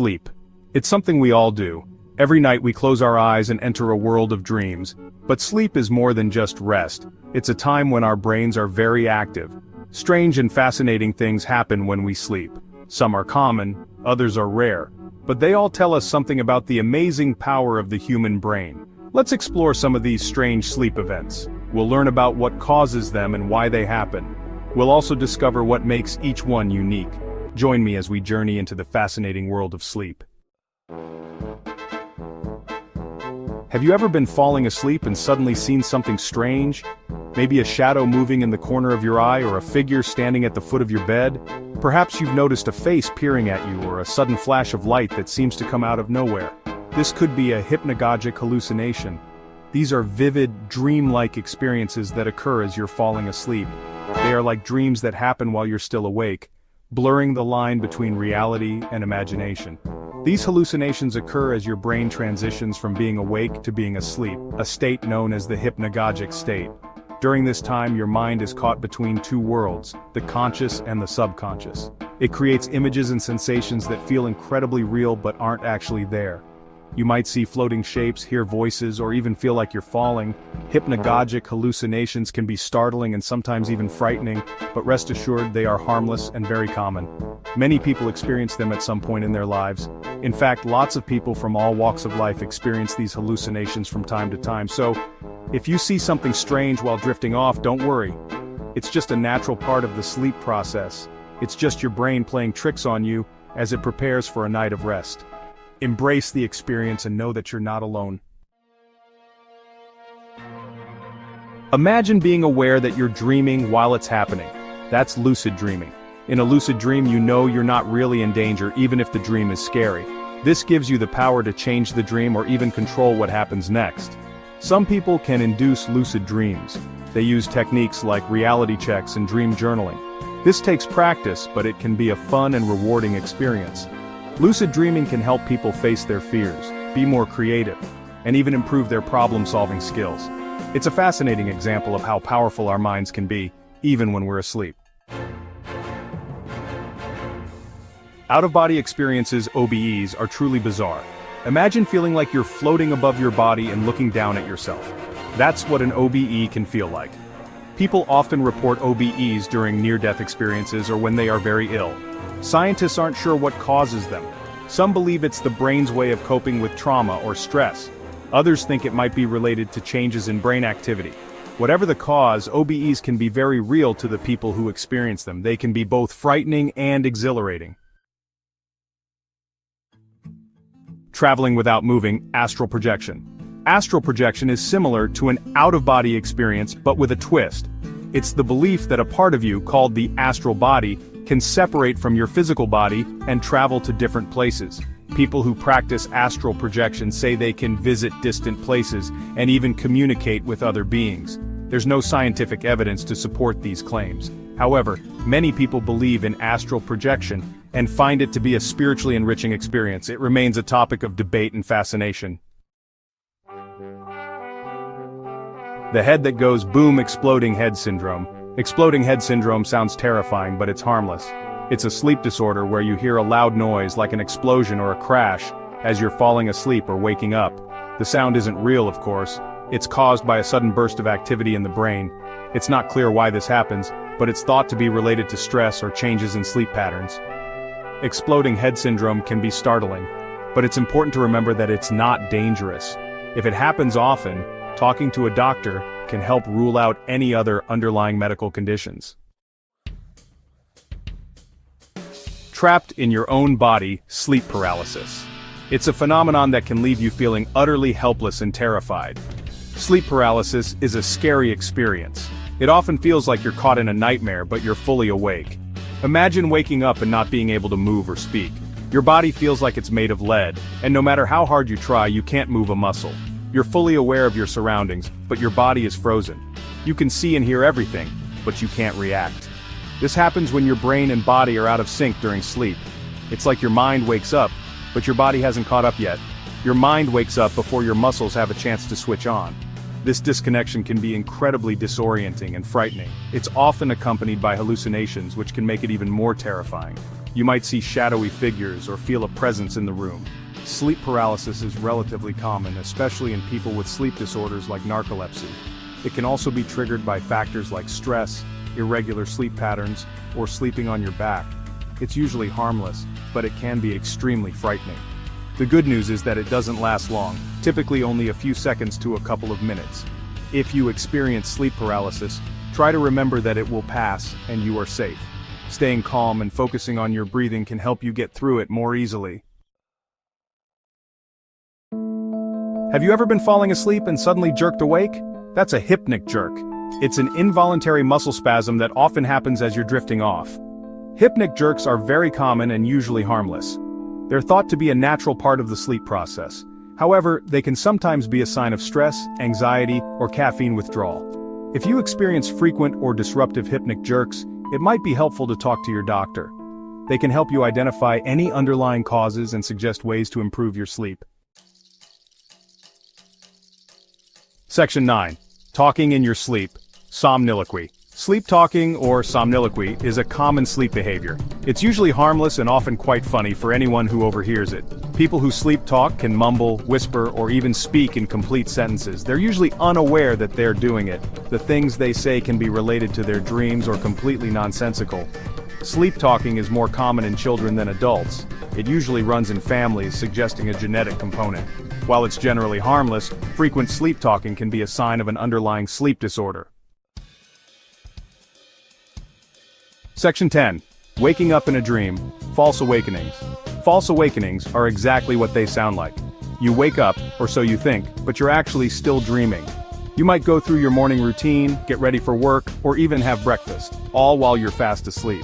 Sleep. It's something we all do. Every night we close our eyes and enter a world of dreams. But sleep is more than just rest. It's a time when our brains are very active. Strange and fascinating things happen when we sleep. Some are common, others are rare. But they all tell us something about the amazing power of the human brain. Let's explore some of these strange sleep events. We'll learn about what causes them and why they happen. We'll also discover what makes each one unique. Join me as we journey into the fascinating world of sleep. Have you ever been falling asleep and suddenly seen something strange? Maybe a shadow moving in the corner of your eye or a figure standing at the foot of your bed? Perhaps you've noticed a face peering at you or a sudden flash of light that seems to come out of nowhere. This could be a hypnagogic hallucination. These are vivid, dream-like experiences that occur as you're falling asleep. They are like dreams that happen while you're still awake, blurring the line between reality and imagination. These hallucinations occur as your brain transitions from being awake to being asleep, a state known as the hypnagogic state. During this time, your mind is caught between two worlds, the conscious and the subconscious. It creates images and sensations that feel incredibly real but aren't actually there. You might see floating shapes, hear voices, or even feel like you're falling. Hypnagogic hallucinations can be startling and sometimes even frightening, but rest assured they are harmless and very common. Many people experience them at some point in their lives. In fact, lots of people from all walks of life experience these hallucinations from time to time. So, if you see something strange while drifting off, don't worry. It's just a natural part of the sleep process. It's just your brain playing tricks on you as it prepares for a night of rest. Embrace the experience and know that you're not alone. Imagine being aware that you're dreaming while it's happening. That's lucid dreaming. In a lucid dream, you know you're not really in danger even if the dream is scary. This gives you the power to change the dream or even control what happens next. Some people can induce lucid dreams. They use techniques like reality checks and dream journaling. This takes practice, but it can be a fun and rewarding experience. Lucid dreaming can help people face their fears, be more creative, and even improve their problem-solving skills. It's a fascinating example of how powerful our minds can be, even when we're asleep. Out-of-body experiences, OBEs, are truly bizarre. Imagine feeling like you're floating above your body and looking down at yourself. That's what an OBE can feel like. People often report OBEs during near-death experiences or when they are very ill. Scientists aren't sure what causes them. Some believe it's the brain's way of coping with trauma or stress. Others think it might be related to changes in brain activity. Whatever the cause, OBEs can be very real to the people who experience them. They can be both frightening and exhilarating. Traveling without moving, astral projection. Astral projection is similar to an out-of-body experience, but with a twist. It's the belief that a part of you, called the astral body, can separate from your physical body and travel to different places. People who practice astral projection say they can visit distant places and even communicate with other beings. There's no scientific evidence to support these claims. However, many people believe in astral projection and find it to be a spiritually enriching experience. It remains a topic of debate and fascination. The head that goes boom, exploding head syndrome. Exploding head syndrome sounds terrifying, but it's harmless. It's a sleep disorder where you hear a loud noise like an explosion or a crash as you're falling asleep or waking up. The sound isn't real, of course. It's caused by a sudden burst of activity in the brain. It's not clear why this happens, but it's thought to be related to stress or changes in sleep patterns. Exploding head syndrome can be startling, but it's important to remember that it's not dangerous. If it happens often, talking to a doctor can help rule out any other underlying medical conditions. Trapped in your own body, sleep paralysis. It's a phenomenon that can leave you feeling utterly helpless and terrified. Sleep paralysis is a scary experience. It often feels like you're caught in a nightmare, but you're fully awake. Imagine waking up and not being able to move or speak. Your body feels like it's made of lead, and no matter how hard you try, you can't move a muscle. You're fully aware of your surroundings, but your body is frozen. You can see and hear everything, but you can't react. This happens when your brain and body are out of sync during sleep. It's like your mind wakes up, but your body hasn't caught up yet. Your mind wakes up before your muscles have a chance to switch on. This disconnection can be incredibly disorienting and frightening. It's often accompanied by hallucinations, which can make it even more terrifying. You might see shadowy figures or feel a presence in the room. Sleep paralysis is relatively common, especially in people with sleep disorders like narcolepsy. It can also be triggered by factors like stress, irregular sleep patterns, or sleeping on your back. It's usually harmless, but it can be extremely frightening. The good news is that it doesn't last long, typically only a few seconds to a couple of minutes. If you experience sleep paralysis, try to remember that it will pass and you are safe. Staying calm and focusing on your breathing can help you get through it more easily. Have you ever been falling asleep and suddenly jerked awake? That's a hypnic jerk. It's an involuntary muscle spasm that often happens as you're drifting off. Hypnic jerks are very common and usually harmless. They're thought to be a natural part of the sleep process. However, they can sometimes be a sign of stress, anxiety, or caffeine withdrawal. If you experience frequent or disruptive hypnic jerks, it might be helpful to talk to your doctor. They can help you identify any underlying causes and suggest ways to improve your sleep. Section 9. Talking in your sleep. Somniloquy. Sleep talking, or somniloquy, is a common sleep behavior. It's usually harmless and often quite funny for anyone who overhears it. People who sleep talk can mumble, whisper, or even speak in complete sentences. They're usually unaware that they're doing it. The things they say can be related to their dreams or completely nonsensical. Sleep talking is more common in children than adults. It usually runs in families, suggesting a genetic component. While it's generally harmless, frequent sleep talking can be a sign of an underlying sleep disorder. Section 10. Waking up in a dream. False awakenings. False awakenings are exactly what they sound like. You wake up, or so you think, but you're actually still dreaming. You might go through your morning routine, get ready for work, or even have breakfast, all while you're fast asleep.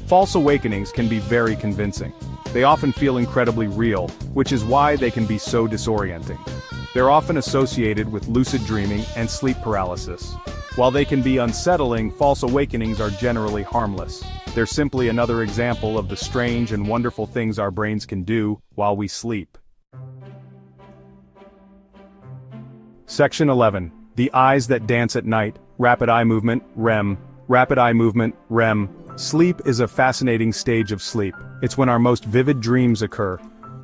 False awakenings can be very convincing. They often feel incredibly real, which is why they can be so disorienting. They're often associated with lucid dreaming and sleep paralysis. While they can be unsettling, false awakenings are generally harmless. They're simply another example of the strange and wonderful things our brains can do while we sleep. Section 11. The eyes that dance at night. Rapid eye movement, REM. Rapid eye movement, REM. Sleep is a fascinating stage of sleep. It's when our most vivid dreams occur.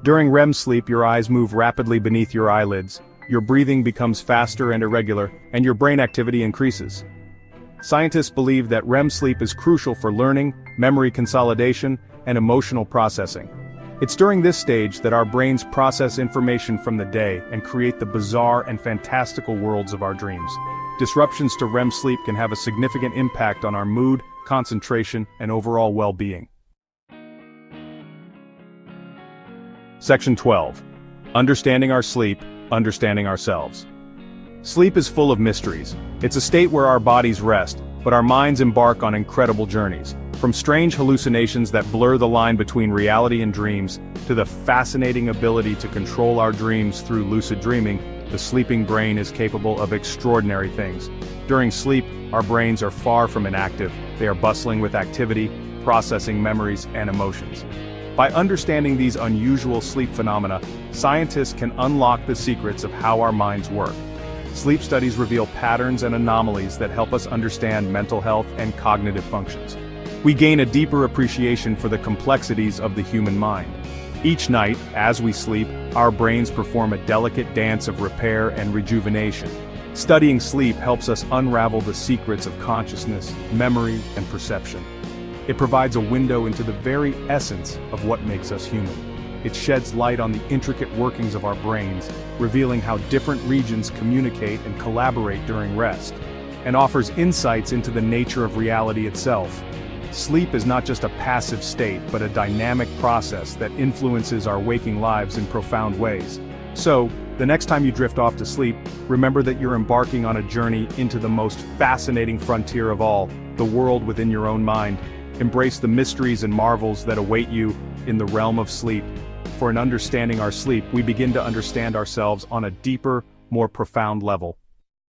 During REM sleep, your eyes move rapidly beneath your eyelids. Your breathing becomes faster and irregular, and your brain activity increases. Scientists believe that REM sleep is crucial for learning, memory consolidation, and emotional processing. It's during this stage that our brains process information from the day and create the bizarre and fantastical worlds of our dreams. Disruptions to REM sleep can have a significant impact on our mood, concentration, and overall well-being. Section 12. Understanding our sleep, understanding ourselves. Sleep is full of mysteries. It's a state where our bodies rest, but our minds embark on incredible journeys. From strange hallucinations that blur the line between reality and dreams, to the fascinating ability to control our dreams through lucid dreaming, the sleeping brain is capable of extraordinary things. During sleep, our brains are far from inactive. They are bustling with activity, processing memories and emotions. By understanding these unusual sleep phenomena, scientists can unlock the secrets of how our minds work. Sleep studies reveal patterns and anomalies that help us understand mental health and cognitive functions. We gain a deeper appreciation for the complexities of the human mind. Each night, as we sleep, our brains perform a delicate dance of repair and rejuvenation. Studying sleep helps us unravel the secrets of consciousness, memory, and perception. It provides a window into the very essence of what makes us human. It sheds light on the intricate workings of our brains, revealing how different regions communicate and collaborate during rest, and offers insights into the nature of reality itself. Sleep is not just a passive state, but a dynamic process that influences our waking lives in profound ways. So, the next time you drift off to sleep, remember that you're embarking on a journey into the most fascinating frontier of all, the world within your own mind. Embrace the mysteries and marvels that await you in the realm of sleep. For in understanding our sleep, we begin to understand ourselves on a deeper, more profound level.